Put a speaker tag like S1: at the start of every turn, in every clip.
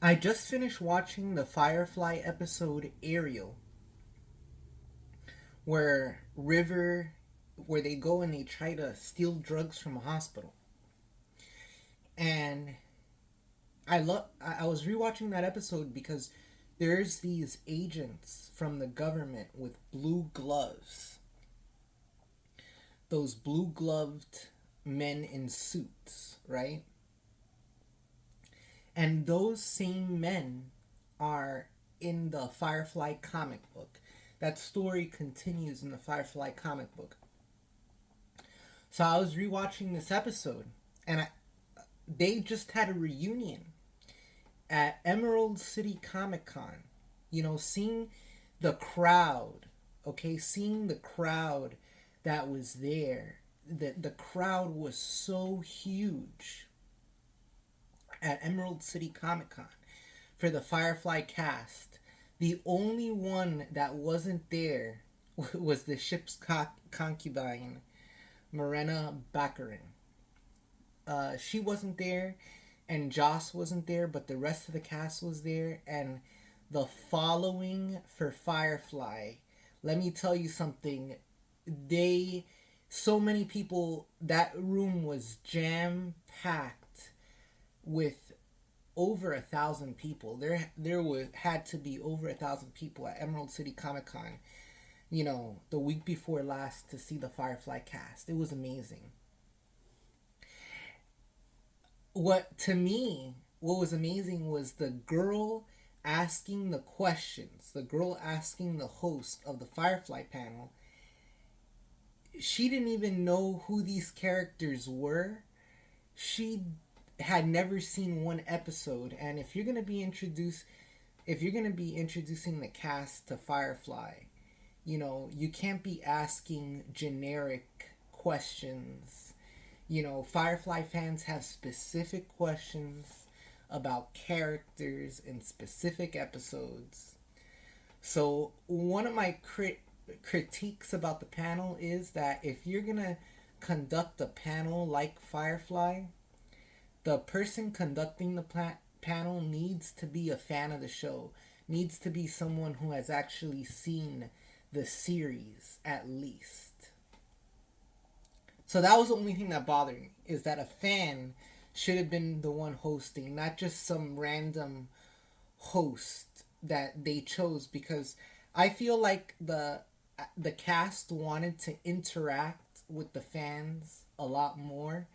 S1: I just finished watching the Firefly episode Ariel, where River, where they go and they try to steal drugs from a hospital. And I was rewatching that episode because there's these agents from the government with blue gloves. Those blue gloved men in suits, right? And those same men are in the Firefly comic book. That story continues in the Firefly comic book. So I was rewatching this episode, and they just had a reunion at Emerald City Comic Con. Seeing the crowd, okay, seeing the crowd that was there. The crowd was so huge at Emerald City Comic Con for the Firefly cast. The only one that wasn't there was the ship's concubine, Morena Baccarin. She wasn't there, and Joss wasn't there, but the rest of the cast was there. And the following for Firefly, let me tell you something. They, so many people, that room was jam packed with over 1,000 people. Had to be over 1,000 people at Emerald City Comic Con. The week before last to see the Firefly cast. It was amazing. What was amazing was the girl asking the questions. The girl asking the host of the Firefly panel. She didn't even know who these characters were. She had never seen one episode, and if you're gonna be introducing the cast to Firefly, you can't be asking generic questions. Firefly fans have specific questions about characters in specific episodes. So one of my critiques about the panel is that if you're gonna conduct a panel like Firefly, the person conducting the panel needs to be a fan of the show, needs to be someone who has actually seen the series at least. So that was the only thing that bothered me, is that a fan should have been the one hosting, not just some random host that they chose, because I feel like the cast wanted to interact with the fans a lot more,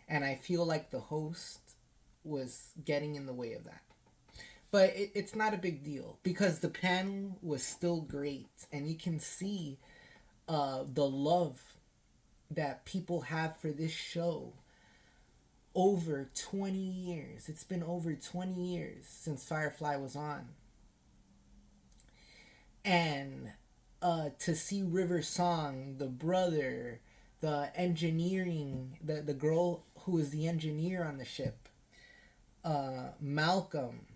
S1: and I feel like the host was getting in the way of that. But it's not a big deal because the panel was still great, and you can see the love that people have for this show over 20 years. It's been over 20 years since Firefly was on. And to see River Song, the brother, the engineering, the girl who is the engineer on the ship, Malcolm.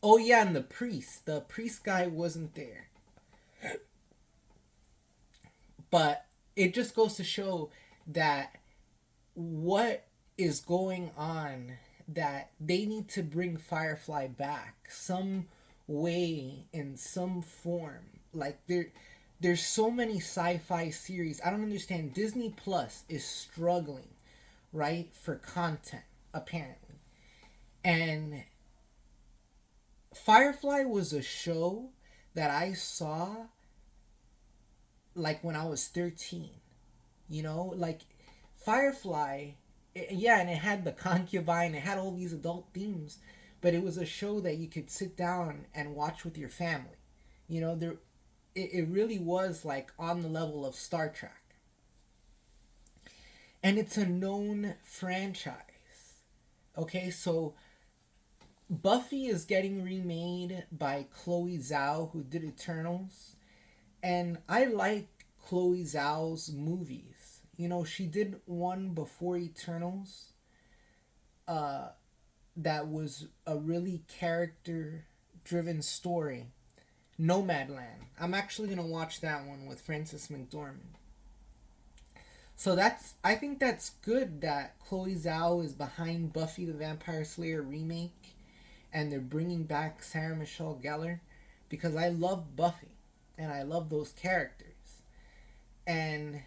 S1: Oh yeah, and the priest. The priest guy wasn't there. But it just goes to show that what is going on, that they need to bring Firefly back some way, in some form. Like there's so many sci-fi series. I don't understand. Disney Plus is struggling, right, for content apparently. And Firefly was a show that I saw like when I was 13. Like Firefly, yeah, and it had the concubine, it had all these adult themes, but it was a show that you could sit down and watch with your family. There, it really was like on the level of Star Trek. And it's a known franchise. Okay, so Buffy is getting remade by Chloe Zhao, who did Eternals. And I like Chloe Zhao's movies. She did one before Eternals uh, that was a really character driven story. Nomadland. I'm actually going to watch that one with Frances McDormand. So I think that's good that Chloe Zhao is behind Buffy the Vampire Slayer remake. and they're bringing back Sarah Michelle Gellar because I love Buffy and I love those characters. And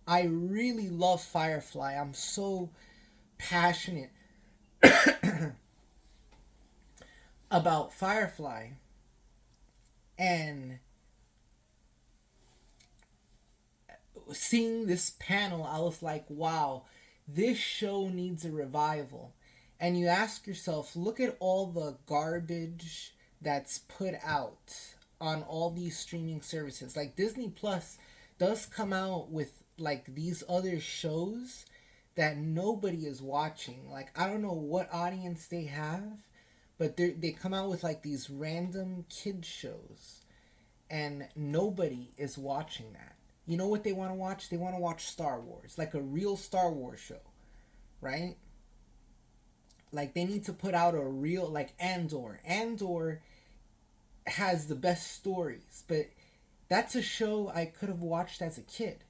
S1: I really love Firefly. I'm so passionate about Firefly. And seeing this panel, I was like, wow, this show needs a revival. And you ask yourself, look at all the garbage that's put out on all these streaming services. Like Disney Plus does come out with like these other shows that nobody is watching. Like I don't know what audience they have, but they come out with like these random kid shows and nobody is watching that. You know what they want to watch? They want to watch Star Wars, like a real Star Wars show, right? Like they need to put out a real, like Andor. Andor has the best stories, but that's a show I could have watched as a kid.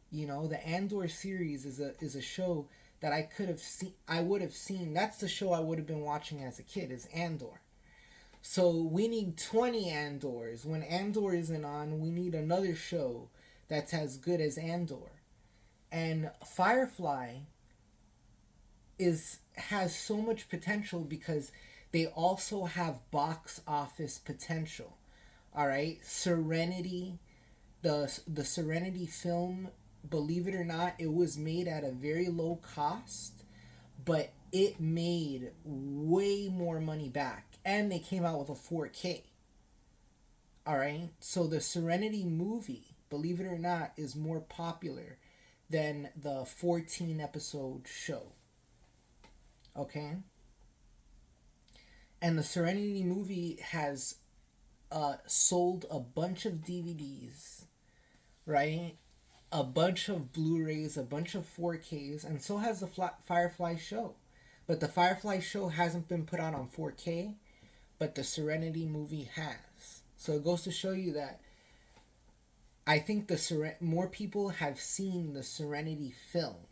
S1: You know, the Andor series is a show that I could have seen. I would have seen. That's the show I would have been watching as a kid. Is Andor. So we need 20 Andors. When Andor isn't on, we need another show that's as good as Andor. And Firefly has so much potential because they also have box office potential. All right, Serenity, the Serenity film, believe it or not, it was made at a very low cost, but it made way more money back, and they came out with a 4K. All right, so the Serenity movie, believe it or not, is more popular than the 14 episode show. Okay, and the Serenity movie has sold a bunch of DVDs, right? A bunch of Blu-rays, a bunch of 4Ks, and so has the Firefly show. But the Firefly show hasn't been put out on 4K, but the Serenity movie has. So it goes to show you that I think more people have seen the Serenity film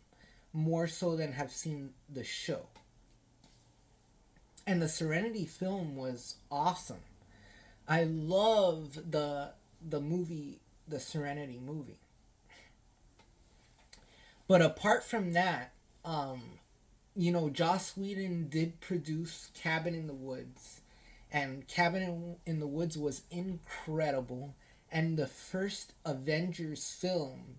S1: more so than have seen the show. And the Serenity film was awesome. I love the movie, the Serenity movie. But apart from that, you know, Joss Whedon did produce Cabin in the Woods, and Cabin in the Woods was incredible. And the first Avengers film,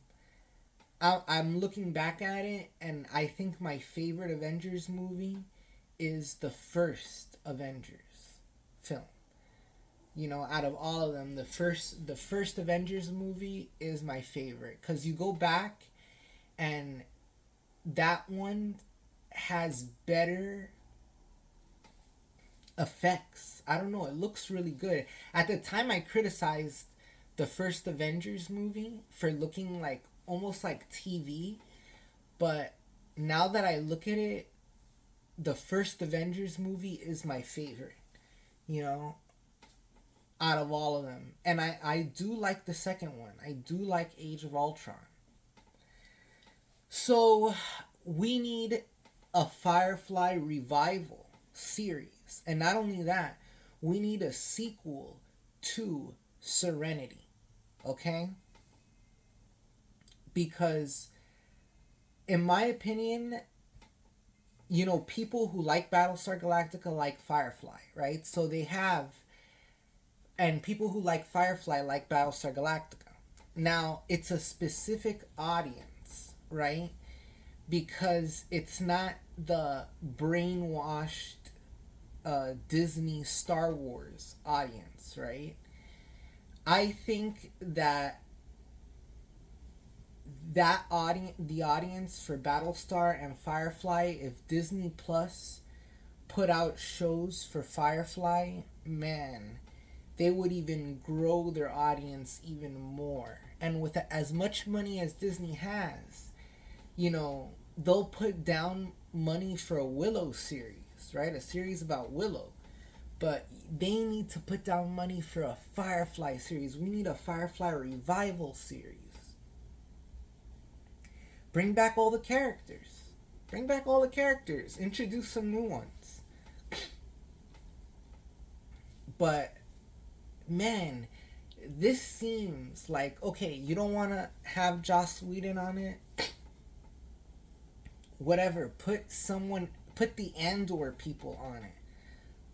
S1: I'm looking back at it, and I think my favorite Avengers movie is the first Avengers film. You know, out of all of them, the first Avengers movie is my favorite because you go back and that one has better effects. I don't know, it looks really good. At the time I criticized the first Avengers movie for looking like almost like TV, but now that I look at it, the first Avengers movie is my favorite, you know, out of all of them. And I do like the second one. I do like Age of Ultron. So we need a Firefly revival series. And not only that, we need a sequel to Serenity. Okay? Because in my opinion, you know, people who like Battlestar Galactica like Firefly, right? So they have, and people who like Firefly like Battlestar Galactica. Now, it's a specific audience, right? Because it's not the brainwashed Disney Star Wars audience, right? I think that audience, the audience for Battlestar and Firefly, if Disney Plus put out shows for Firefly, man, they would even grow their audience even more. And with as much money as Disney has, you know, they'll put down money for a Willow series, right? A series about Willow. But they need to put down money for a Firefly series. We need a Firefly revival series. Bring back all the characters. Bring back all the characters. Introduce some new ones. But man, this seems like, okay, you don't want to have Joss Whedon on it. Whatever. Put the Andor people on it.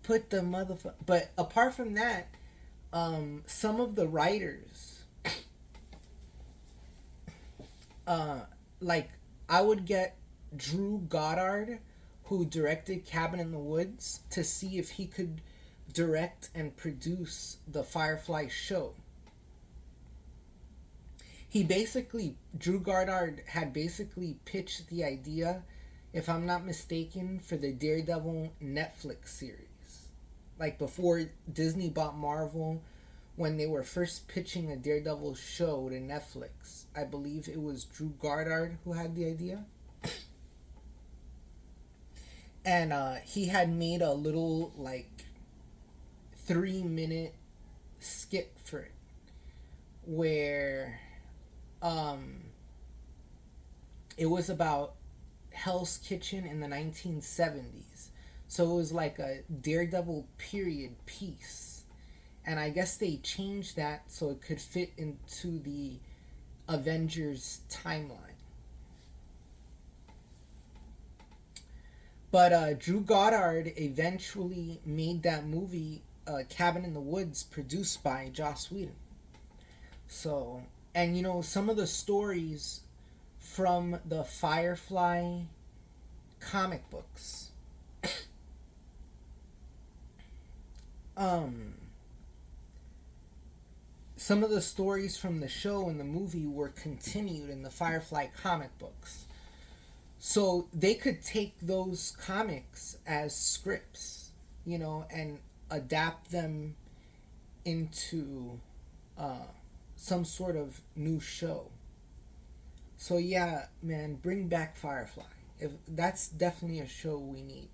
S1: Put the motherfucker. But apart from that, some of the writers, like, I would get Drew Goddard, who directed Cabin in the Woods, to see if he could direct and produce the Firefly show. Drew Goddard had basically pitched the idea, if I'm not mistaken, for the Daredevil Netflix series. Like before Disney bought Marvel, when they were first pitching a Daredevil show to Netflix, I believe it was Drew Goddard who had the idea. And he had made a little, like, 3-minute skit for it, where it was about Hell's Kitchen in the 1970s. So it was like a Daredevil period piece. And I guess they changed that so it could fit into the Avengers timeline. But Drew Goddard eventually made that movie, Cabin in the Woods, produced by Joss Whedon. So, and some of the stories from the Firefly comic books. Some of the stories from the show and the movie were continued in the Firefly comic books. So they could take those comics as scripts, and adapt them into some sort of new show. So yeah, man, bring back Firefly. If that's definitely a show we need.